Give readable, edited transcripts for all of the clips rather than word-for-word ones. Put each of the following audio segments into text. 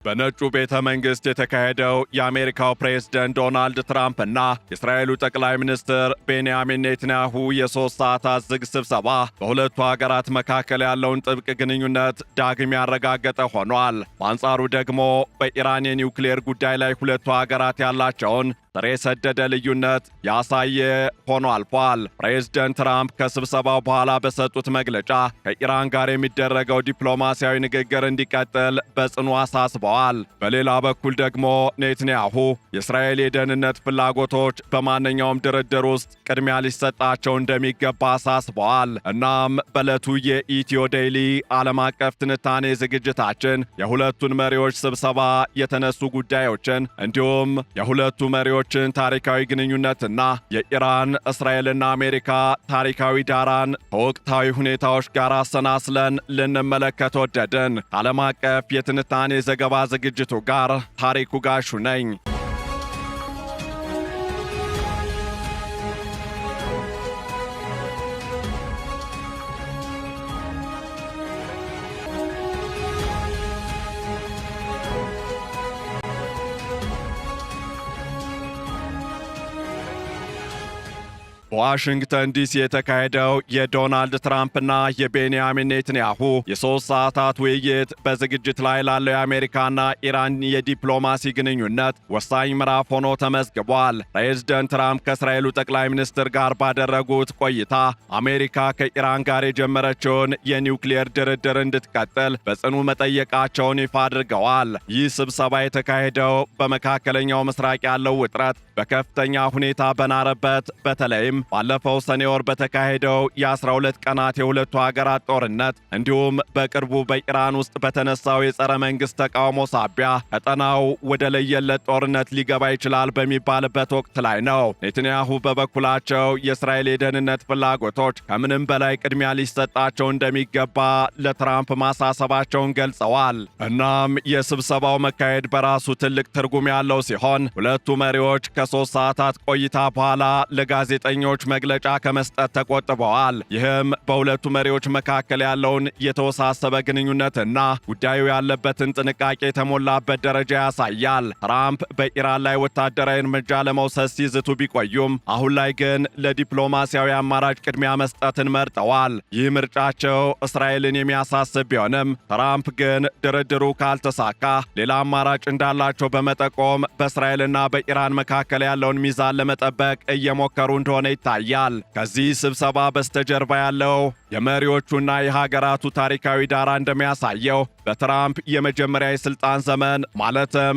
በነጩ ቤተ መንግስት የተካሄደው የአሜሪካው ፕሬዝዳንት ዶናልድ ትራምፕ እና የእስራኤሉ ጠቅላይ ሚኒስትር ቤንያሚን ኔታንያሁ የ3 ሰዓታት ዝግ ስብሰባ በሁለቱ ሀገራት መካከል ያለውን ጥብቅ ግንኙነት ዳግም ያረጋገጠ ሆኗል። በአንጻሩ ደግሞ በኢራን የኒውክሌር ጉዳይ ላይ ሁለቱ ሀገራት ያላቸውን ስር የሰደደ ልዩነት ያሳየ ሆኖ አልፏል። ፕሬዝዳንት ትራምፕ ከስብሰባው በኋላ በሰጡት መግለጫ ከኢራን ጋር የሚደረገው ዲፕሎማሲያዊ ንግግር እንዲቀጥል በጽኑ አሳስበዋል። በሌላ በኩል ደግሞ ኔታንያሁ የእስራኤል የደህንነት ፍላጎቶች በማንኛውም ድርድር ውስጥ ቅድሚያ ሊሰጣቸው እንደሚገባ አሳስበዋል። እናም በዕለቱ የኢትዮ ዴይሊ ዓለም አቀፍ ትንታኔ ዝግጅታችን የሁለቱን መሪዎች ስብሰባ የተነሱ ጉዳዮችን እንዲሁም የሁለቱ መሪዎችን ታሪካዊ ግንኙነትና የኢራን እስራኤልና አሜሪካ ታሪካዊ ዳራን ከወቅታዊ ሁኔታዎች ጋር አሰናስለን ልንመለከት ወደድን። ዓለም አቀፍ የትንታኔ ዘገባ ዝግጅቱ ጋር ታሪኩ ጋሹ ነኝ። በዋሽንግተን ዲሲ የተካሄደው የዶናልድ ትራምፕና የቤንያሚን ኔታንያሁ የ3 ሰዓታት ውይይት በዝግጅት ላይ ላለው የአሜሪካና ኢራን የዲፕሎማሲ ግንኙነት ወሳኝ ምዕራፍ ሆኖ ተመዝግቧል። ፕሬዝዳንት ትራምፕ ከእስራኤሉ ጠቅላይ ሚኒስትር ጋር ባደረጉት ቆይታ አሜሪካ ከኢራን ጋር የጀመረችውን የኒውክሌር ድርድር እንድትቀጥል በጽኑ መጠየቃቸውን ይፋ አድርገዋል። ይህ ስብሰባ የተካሄደው በመካከለኛው ምስራቅ ያለው ውጥረት በከፍተኛ ሁኔታ በናረበት በተለይም ባለፈው ሰኔ ወር በተካሄደው የ12 ቀናት የሁለቱ ሀገራት ጦርነት እንዲሁም በቅርቡ በኢራን ውስጥ በተነሳው የጸረ መንግስት ተቃውሞ ሳቢያ ቀጠናው ወደ ለየለት ጦርነት ሊገባ ይችላል በሚባልበት ወቅት ላይ ነው። ኔታንያሁ በበኩላቸው የእስራኤል የደህንነት ፍላጎቶች ከምንም በላይ ቅድሚያ ሊሰጣቸው እንደሚገባ ለትራምፕ ማሳሰባቸውን ገልጸዋል። እናም የስብሰባው መካሄድ በራሱ ትልቅ ትርጉም ያለው ሲሆን ሁለቱ መሪዎች ከ3 ሰዓታት ቆይታ በኋላ ለጋዜጠኞች መግለጫ ከመስጠት ተቆጥበዋል። ይህም በሁለቱ መሪዎች መካከል ያለውን የተወሳሰበ ግንኙነትና ጉዳዩ ያለበትን ጥንቃቄ የተሞላበት ደረጃ ያሳያል። ትራምፕ በኢራን ላይ ወታደራዊ እርምጃ ለመውሰድ ሲዝቱ ቢቆዩም አሁን ላይ ግን ለዲፕሎማሲያዊ አማራጭ ቅድሚያ መስጠትን መርጠዋል። ይህ ምርጫቸው እስራኤልን የሚያሳስብ ቢሆንም ትራምፕ ግን ድርድሩ ካልተሳካ ሌላ አማራጭ እንዳላቸው በመጠቆም በእስራኤልና በኢራን መካከል ያለውን ሚዛን ለመጠበቅ እየሞከሩ እንደሆነ ይታያል። ከዚህ ስብሰባ በስተጀርባ ያለው የመሪዎቹና የሀገራቱ ታሪካዊ ዳራ እንደሚያሳየው በትራምፕ የመጀመሪያ የስልጣን ዘመን ማለትም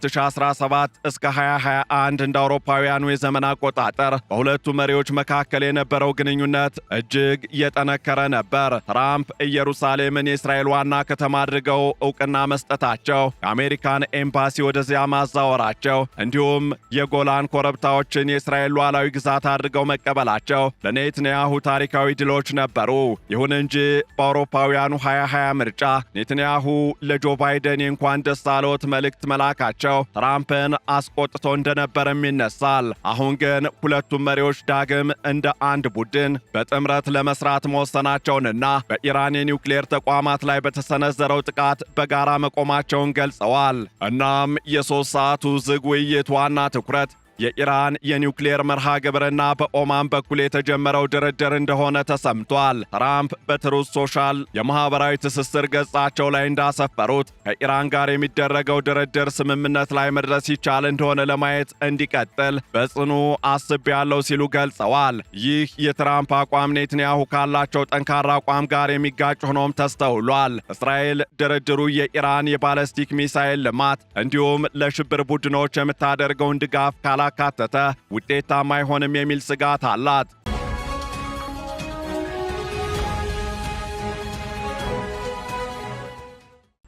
ከ2017 እስከ 2021 እንደ አውሮፓውያኑ የዘመን አቆጣጠር በሁለቱ መሪዎች መካከል የነበረው ግንኙነት እጅግ የጠነከረ ነበር። ትራምፕ ኢየሩሳሌምን የእስራኤል ዋና ከተማ አድርገው ዕውቅና መስጠታቸው፣ የአሜሪካን ኤምባሲ ወደዚያ ማዛወራቸው እንዲሁም የጎላን ኮረብታዎችን የእስራኤል ሉዓላዊ ግዛት አድርገው መቀበላቸው ለኔታንያሁ ታሪካዊ ድሎች ነበሩ። ይሁን እንጂ በአውሮፓውያኑ 2020 ምርጫ ኔታንያሁ ለጆ ባይደን የእንኳን ደስ አሎት መልእክት መላካቸው ትራምፕን አስቆጥቶ እንደነበርም ይነሳል። አሁን ግን ሁለቱም መሪዎች ዳግም እንደ አንድ ቡድን በጥምረት ለመስራት መወሰናቸውንና በኢራን የኒውክሌር ተቋማት ላይ በተሰነዘረው ጥቃት በጋራ መቆማቸውን ገልጸዋል። እናም የ3 ሰዓቱ ዝግ ውይይት ዋና ትኩረት የኢራን የኒውክሌር መርሃ ግብርና በኦማን በኩል የተጀመረው ድርድር እንደሆነ ተሰምቷል። ትራምፕ በትሩዝ ሶሻል የማህበራዊ ትስስር ገጻቸው ላይ እንዳሰፈሩት ከኢራን ጋር የሚደረገው ድርድር ስምምነት ላይ መድረስ ይቻል እንደሆነ ለማየት እንዲቀጥል በጽኑ አስቤያለሁ ሲሉ ገልጸዋል። ይህ የትራምፕ አቋም ኔታንያሁ ካላቸው ጠንካራ አቋም ጋር የሚጋጭ ሆኖም ተስተውሏል። እስራኤል ድርድሩ የኢራን የባለስቲክ ሚሳኤል ልማት እንዲሁም ለሽብር ቡድኖች የምታደርገውን ድጋፍ ካላካተተ ውጤታማ አይሆንም የሚል ስጋት አላት።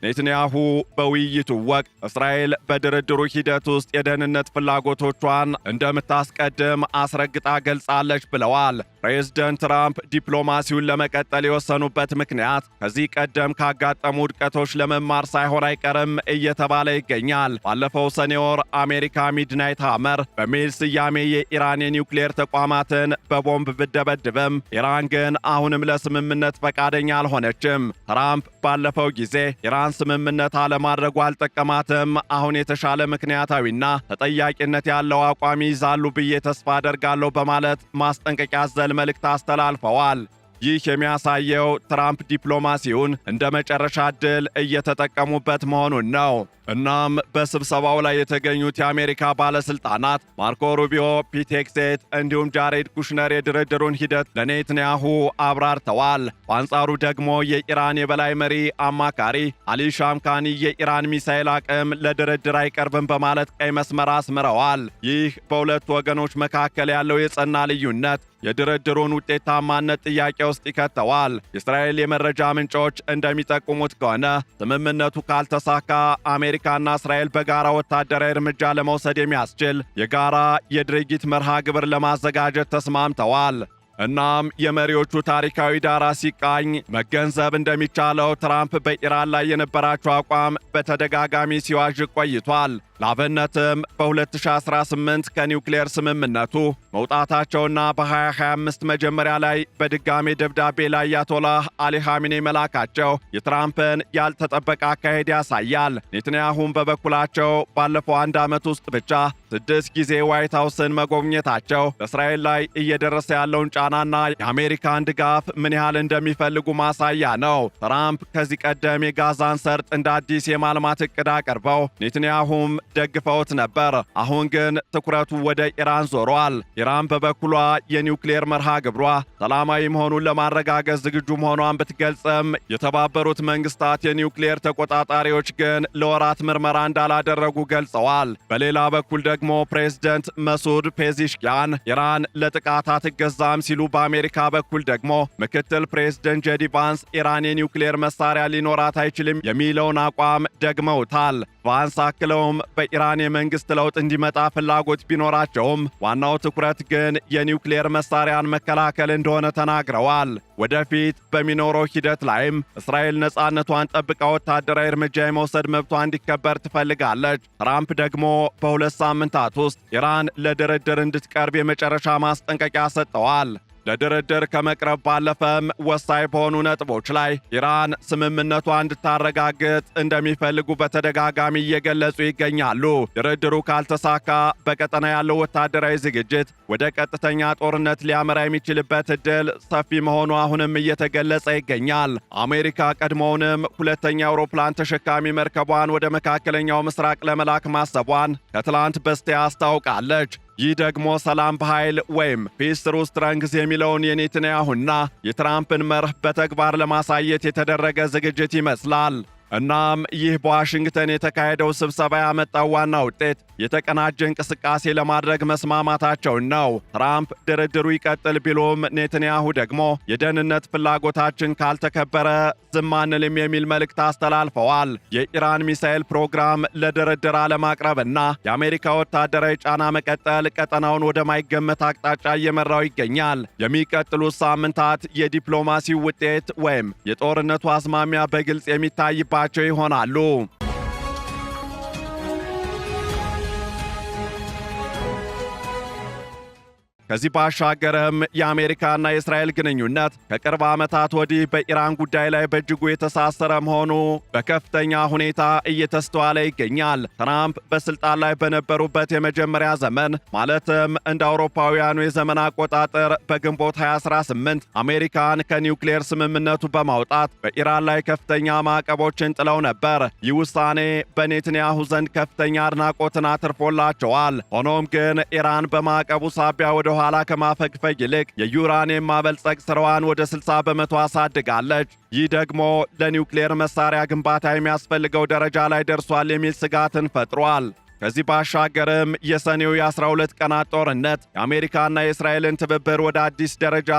ኔታንያሁ በውይይቱ ወቅት እስራኤል በድርድሩ ሂደት ውስጥ የደህንነት ፍላጎቶቿን እንደምታስቀድም አስረግጣ ገልጻለች ብለዋል። ፕሬዝዳንት ትራምፕ ዲፕሎማሲውን ለመቀጠል የወሰኑበት ምክንያት ከዚህ ቀደም ካጋጠሙ ውድቀቶች ለመማር ሳይሆን አይቀርም እየተባለ ይገኛል። ባለፈው ሰኔ ወር አሜሪካ ሚድናይት ሃመር በሚል ስያሜ የኢራን የኒውክሌር ተቋማትን በቦምብ ብደበድብም ኢራን ግን አሁንም ለስምምነት ፈቃደኛ አልሆነችም። ትራምፕ ባለፈው ጊዜ ኢራን የኢራን ስምምነት አለማድረጉ አልጠቀማትም። አሁን የተሻለ ምክንያታዊና ተጠያቂነት ያለው አቋም ይዛሉ ብዬ ተስፋ አደርጋለሁ በማለት ማስጠንቀቂያ አዘል መልእክት አስተላልፈዋል። ይህ የሚያሳየው ትራምፕ ዲፕሎማሲውን እንደ መጨረሻ ዕድል እየተጠቀሙበት መሆኑን ነው። እናም በስብሰባው ላይ የተገኙት የአሜሪካ ባለስልጣናት ማርኮ ሩቢዮ፣ ፒት ሄግሴት እንዲሁም ጃሬድ ኩሽነር የድርድሩን ሂደት ለኔትንያሁ አብራርተዋል። በአንጻሩ ደግሞ የኢራን የበላይ መሪ አማካሪ አሊ ሻምካኒ የኢራን ሚሳኤል አቅም ለድርድር አይቀርብም በማለት ቀይ መስመር አስምረዋል። ይህ በሁለቱ ወገኖች መካከል ያለው የጸና ልዩነት የድርድሩን ውጤታማነት ጥያቄ ውስጥ ይከተዋል። የእስራኤል የመረጃ ምንጮች እንደሚጠቁሙት ከሆነ ስምምነቱ ካልተሳካ አሜሪካና እስራኤል በጋራ ወታደራዊ እርምጃ ለመውሰድ የሚያስችል የጋራ የድርጊት መርሃ ግብር ለማዘጋጀት ተስማምተዋል። እናም የመሪዎቹ ታሪካዊ ዳራ ሲቃኝ መገንዘብ እንደሚቻለው ትራምፕ በኢራን ላይ የነበራቸው አቋም በተደጋጋሚ ሲዋዥቅ ቆይቷል። ላብነትም በ2018 ከኒውክሌር ስምምነቱ መውጣታቸውና በ2025 መጀመሪያ ላይ በድጋሜ ደብዳቤ ላይ አያቶላህ አሊ ኻሜኒ መላካቸው የትራምፕን ያልተጠበቀ አካሄድ ያሳያል። ኔትንያሁም በበኩላቸው ባለፈው አንድ ዓመት ውስጥ ብቻ 6 ጊዜ ዋይት ሃውስን መጎብኘታቸው በእስራኤል ላይ እየደረሰ ያለውን ጫናና የአሜሪካን ድጋፍ ምን ያህል እንደሚፈልጉ ማሳያ ነው። ትራምፕ ከዚህ ቀደም የጋዛን ሰርጥ እንደ አዲስ የማልማት ዕቅድ አቅርበው ኔትንያሁም ደግፈውት ነበር። አሁን ግን ትኩረቱ ወደ ኢራን ዞሯል። ኢራን በበኩሏ የኒውክሌር መርሃ ግብሯ ሰላማዊ መሆኑን ለማረጋገጥ ዝግጁ መሆኗን ብትገልጽም የተባበሩት መንግስታት የኒውክሌር ተቆጣጣሪዎች ግን ለወራት ምርመራ እንዳላደረጉ ገልጸዋል። በሌላ በኩል ደግሞ ፕሬዝደንት መሱድ ፔዚሽኪያን ኢራን ለጥቃት አትገዛም ሲሉ፣ በአሜሪካ በኩል ደግሞ ምክትል ፕሬዝደንት ጄዲ ቫንስ ኢራን የኒውክሌር መሳሪያ ሊኖራት አይችልም የሚለውን አቋም ደግመውታል። ቫንስ አክለውም በኢራን የመንግስት ለውጥ እንዲመጣ ፍላጎት ቢኖራቸውም ዋናው ትኩረት ግን የኒውክሌር መሳሪያን መከላከል እንደሆነ ተናግረዋል። ወደፊት በሚኖረው ሂደት ላይም እስራኤል ነጻነቷን ጠብቃ ወታደራዊ እርምጃ የመውሰድ መብቷ እንዲከበር ትፈልጋለች። ትራምፕ ደግሞ በ2 ሳምንታት ውስጥ ኢራን ለድርድር እንድትቀርብ የመጨረሻ ማስጠንቀቂያ ሰጥተዋል። ለድርድር ከመቅረብ ባለፈም ወሳኝ በሆኑ ነጥቦች ላይ ኢራን ስምምነቷ እንድታረጋግጥ እንደሚፈልጉ በተደጋጋሚ እየገለጹ ይገኛሉ። ድርድሩ ካልተሳካ በቀጠና ያለው ወታደራዊ ዝግጅት ወደ ቀጥተኛ ጦርነት ሊያመራ የሚችልበት ዕድል ሰፊ መሆኑ አሁንም እየተገለጸ ይገኛል። አሜሪካ ቀድሞውንም ሁለተኛ አውሮፕላን ተሸካሚ መርከቧን ወደ መካከለኛው ምስራቅ ለመላክ ማሰቧን ከትላንት በስቲያ አስታውቃለች። ይህ ደግሞ ሰላም በኃይል ወይም ፒስ ትሩ ስትረንግዝ የሚለውን የኔትንያሁና የትራምፕን መርህ በተግባር ለማሳየት የተደረገ ዝግጅት ይመስላል። እናም ይህ በዋሽንግተን የተካሄደው ስብሰባ ያመጣው ዋና ውጤት የተቀናጀ እንቅስቃሴ ለማድረግ መስማማታቸውን ነው። ትራምፕ ድርድሩ ይቀጥል ቢሉም ኔትንያሁ ደግሞ የደህንነት ፍላጎታችን ካልተከበረ ዝም አንልም የሚል መልእክት አስተላልፈዋል። የኢራን ሚሳኤል ፕሮግራም ለድርድር አለማቅረብና የአሜሪካ ወታደራዊ ጫና መቀጠል ቀጠናውን ወደማይገመት አቅጣጫ እየመራው ይገኛል። የሚቀጥሉት ሳምንታት የዲፕሎማሲው ውጤት ወይም የጦርነቱ አዝማሚያ በግልጽ የሚታይባቸው ይሆናሉ። ከዚህ ባሻገርም የአሜሪካና የእስራኤል ግንኙነት ከቅርብ ዓመታት ወዲህ በኢራን ጉዳይ ላይ በእጅጉ የተሳሰረ መሆኑ በከፍተኛ ሁኔታ እየተስተዋለ ይገኛል። ትራምፕ በስልጣን ላይ በነበሩበት የመጀመሪያ ዘመን ማለትም እንደ አውሮፓውያኑ የዘመን አቆጣጠር በግንቦት 2018 አሜሪካን ከኒውክሌር ስምምነቱ በማውጣት በኢራን ላይ ከፍተኛ ማዕቀቦችን ጥለው ነበር። ይህ ውሳኔ በኔትንያሁ ዘንድ ከፍተኛ አድናቆትን አትርፎላቸዋል። ሆኖም ግን ኢራን በማዕቀቡ ሳቢያ ወደ ኋላ ከማፈግፈግ ይልቅ የዩራኒየም ማበልጸግ ስራዋን ወደ 60 በመቶ አሳድጋለች። ይህ ደግሞ ለኒውክሌር መሳሪያ ግንባታ የሚያስፈልገው ደረጃ ላይ ደርሷል የሚል ስጋትን ፈጥሯል። ከዚህ ባሻገርም የሰኔው የ12 ቀናት ጦርነት የአሜሪካና የእስራኤልን ትብብር ወደ አዲስ ደረጃ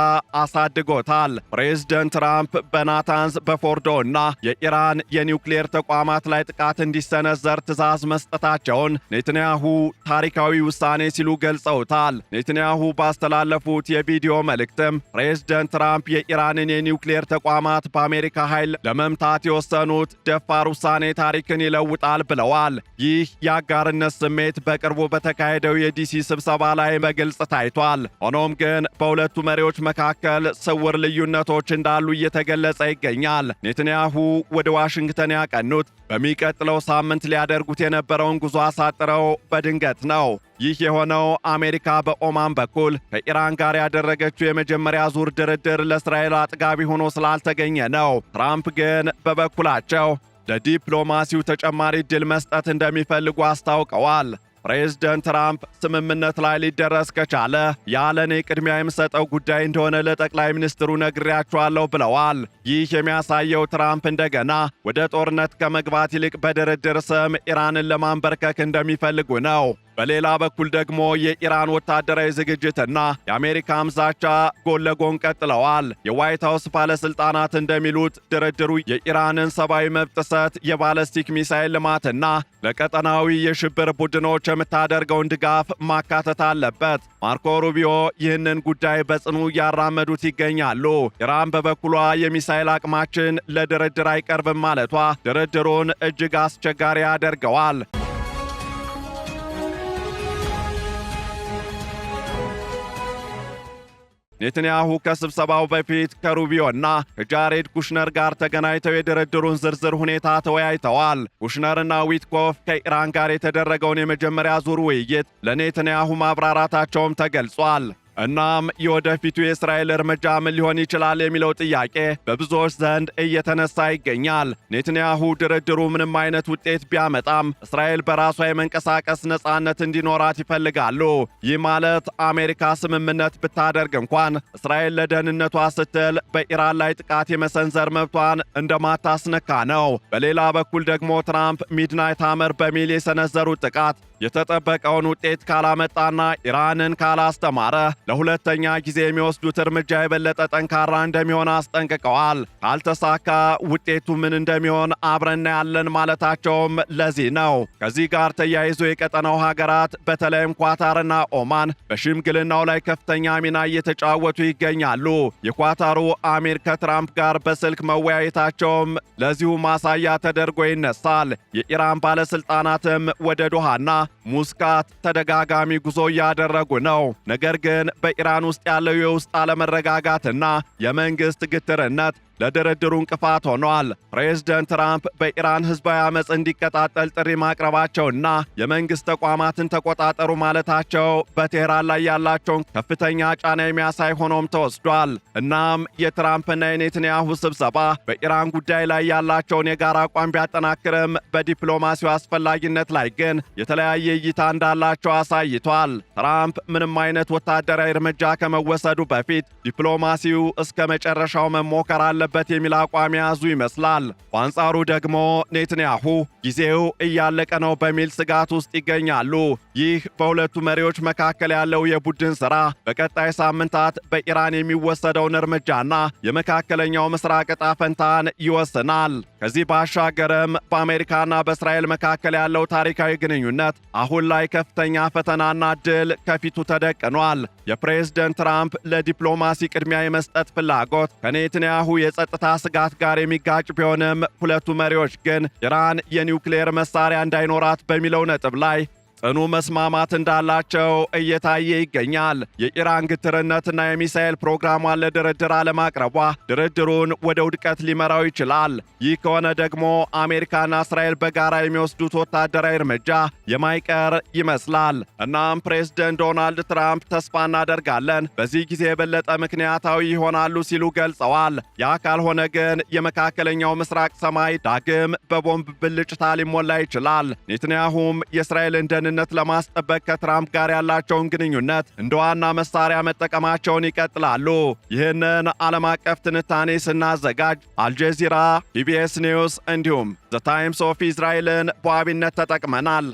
አሳድጎታል። ፕሬዝደንት ትራምፕ በናታንዝ በፎርዶ እና የኢራን የኒውክሌር ተቋማት ላይ ጥቃት እንዲሰነዘር ትዕዛዝ መስጠታቸውን ኔትንያሁ ታሪካዊ ውሳኔ ሲሉ ገልጸውታል። ኔትንያሁ ባስተላለፉት የቪዲዮ መልእክትም ፕሬዝደንት ትራምፕ የኢራንን የኒውክሌር ተቋማት በአሜሪካ ኃይል ለመምታት የወሰኑት ደፋር ውሳኔ ታሪክን ይለውጣል ብለዋል። ይህ የአጋር የጦርነት ስሜት በቅርቡ በተካሄደው የዲሲ ስብሰባ ላይ በግልጽ ታይቷል። ሆኖም ግን በሁለቱ መሪዎች መካከል ስውር ልዩነቶች እንዳሉ እየተገለጸ ይገኛል። ኔትንያሁ ወደ ዋሽንግተን ያቀኑት በሚቀጥለው ሳምንት ሊያደርጉት የነበረውን ጉዞ አሳጥረው በድንገት ነው። ይህ የሆነው አሜሪካ በኦማን በኩል ከኢራን ጋር ያደረገችው የመጀመሪያ ዙር ድርድር ለእስራኤል አጥጋቢ ሆኖ ስላልተገኘ ነው። ትራምፕ ግን በበኩላቸው ለዲፕሎማሲው ተጨማሪ ዕድል መስጠት እንደሚፈልጉ አስታውቀዋል። ፕሬዝደንት ትራምፕ ስምምነት ላይ ሊደረስ ከቻለ ያለኔ ቅድሚያ የምሰጠው ጉዳይ እንደሆነ ለጠቅላይ ሚኒስትሩ ነግሬያቸዋለሁ ብለዋል። ይህ የሚያሳየው ትራምፕ እንደገና ወደ ጦርነት ከመግባት ይልቅ በድርድር ስም ኢራንን ለማንበርከክ እንደሚፈልጉ ነው። በሌላ በኩል ደግሞ የኢራን ወታደራዊ ዝግጅትና የአሜሪካም ዛቻ ጎን ለጎን ቀጥለዋል። የዋይት ሃውስ ባለሥልጣናት እንደሚሉት ድርድሩ የኢራንን ሰብአዊ መብት ጥሰት፣ የባለስቲክ ሚሳይል ልማትና ለቀጠናዊ የሽብር ቡድኖች የምታደርገውን ድጋፍ ማካተት አለበት። ማርኮ ሩቢዮ ይህንን ጉዳይ በጽኑ እያራመዱት ይገኛሉ። ኢራን በበኩሏ የሚሳይል አቅማችን ለድርድር አይቀርብም ማለቷ ድርድሩን እጅግ አስቸጋሪ ያደርገዋል። ኔትንያሁ ከስብሰባው በፊት ከሩቢዮና ከጃሬድ ኩሽነር ጋር ተገናኝተው የድርድሩን ዝርዝር ሁኔታ ተወያይተዋል። ኩሽነርና ዊትኮፍ ከኢራን ጋር የተደረገውን የመጀመሪያ ዙር ውይይት ለኔትንያሁ ማብራራታቸውም ተገልጿል። እናም የወደፊቱ የእስራኤል እርምጃ ምን ሊሆን ይችላል የሚለው ጥያቄ በብዙዎች ዘንድ እየተነሳ ይገኛል። ኔትንያሁ ድርድሩ ምንም አይነት ውጤት ቢያመጣም እስራኤል በራሷ የመንቀሳቀስ ነጻነት እንዲኖራት ይፈልጋሉ። ይህ ማለት አሜሪካ ስምምነት ብታደርግ እንኳን እስራኤል ለደህንነቷ ስትል በኢራን ላይ ጥቃት የመሰንዘር መብቷን እንደማታስነካ ነው። በሌላ በኩል ደግሞ ትራምፕ ሚድናይት ሃመር በሚል የሰነዘሩት ጥቃት የተጠበቀውን ውጤት ካላመጣና ኢራንን ካላስተማረ ለሁለተኛ ጊዜ የሚወስዱት እርምጃ የበለጠ ጠንካራ እንደሚሆን አስጠንቅቀዋል። ካልተሳካ ውጤቱ ምን እንደሚሆን አብረን ያለን ማለታቸውም ለዚህ ነው። ከዚህ ጋር ተያይዞ የቀጠናው ሀገራት በተለይም ኳታርና ኦማን በሽምግልናው ላይ ከፍተኛ ሚና እየተጫወቱ ይገኛሉ። የኳታሩ አሚር ከትራምፕ ጋር በስልክ መወያየታቸውም ለዚሁ ማሳያ ተደርጎ ይነሳል። የኢራን ባለስልጣናትም ወደ ዶሃና ሙስካት ተደጋጋሚ ጉዞ እያደረጉ ነው። ነገር ግን በኢራን ውስጥ ያለው የውስጥ አለመረጋጋትና የመንግስት ግትርነት ለድርድሩ እንቅፋት ሆኗል። ፕሬዝደንት ትራምፕ በኢራን ህዝባዊ አመፅ እንዲቀጣጠል ጥሪ ማቅረባቸውና የመንግስት ተቋማትን ተቆጣጠሩ ማለታቸው በቴህራን ላይ ያላቸውን ከፍተኛ ጫና የሚያሳይ ሆኖም ተወስዷል። እናም የትራምፕና የኔትንያሁ ስብሰባ በኢራን ጉዳይ ላይ ያላቸውን የጋራ አቋም ቢያጠናክርም በዲፕሎማሲው አስፈላጊነት ላይ ግን የተለያየ እይታ እንዳላቸው አሳይቷል። ትራምፕ ምንም አይነት ወታደራዊ እርምጃ ከመወሰዱ በፊት ዲፕሎማሲው እስከ መጨረሻው መሞከር አለበት የሚል አቋም የያዙ ይመስላል። በአንጻሩ ደግሞ ኔትንያሁ ጊዜው እያለቀ ነው በሚል ስጋት ውስጥ ይገኛሉ። ይህ በሁለቱ መሪዎች መካከል ያለው የቡድን ሥራ በቀጣይ ሳምንታት በኢራን የሚወሰደውን እርምጃና የመካከለኛው ምስራቅ ዕጣ ፈንታን ይወስናል። ከዚህ ባሻገርም በአሜሪካና በእስራኤል መካከል ያለው ታሪካዊ ግንኙነት አሁን ላይ ከፍተኛ ፈተናና ድል ከፊቱ ተደቅኗል። የፕሬዝደንት ትራምፕ ለዲፕሎማሲ ቅድሚያ የመስጠት ፍላጎት ከኔትንያሁ የጸጥታ ስጋት ጋር የሚጋጭ ቢሆንም ሁለቱ መሪዎች ግን ኢራን የኒውክሌር መሳሪያ እንዳይኖራት በሚለው ነጥብ ላይ ጽኑ መስማማት እንዳላቸው እየታየ ይገኛል። የኢራን ግትርነትና የሚሳኤል ፕሮግራሟን ለድርድር አለማቅረቧ ድርድሩን ወደ ውድቀት ሊመራው ይችላል። ይህ ከሆነ ደግሞ አሜሪካና እስራኤል በጋራ የሚወስዱት ወታደራዊ እርምጃ የማይቀር ይመስላል። እናም ፕሬዝደንት ዶናልድ ትራምፕ ተስፋ እናደርጋለን በዚህ ጊዜ የበለጠ ምክንያታዊ ይሆናሉ ሲሉ ገልጸዋል። ያ ካልሆነ ግን የመካከለኛው ምስራቅ ሰማይ ዳግም በቦምብ ብልጭታ ሊሞላ ይችላል። ኔትንያሁም የእስራኤልን ደህንነት ለማስጠበቅ ከትራምፕ ጋር ያላቸውን ግንኙነት እንደ ዋና መሳሪያ መጠቀማቸውን ይቀጥላሉ። ይህንን ዓለም አቀፍ ትንታኔ ስናዘጋጅ አልጀዚራ፣ ኢቢኤስ ኒውስ እንዲሁም ዘ ታይምስ ኦፍ ኢዝራኤልን በዋቢነት ተጠቅመናል።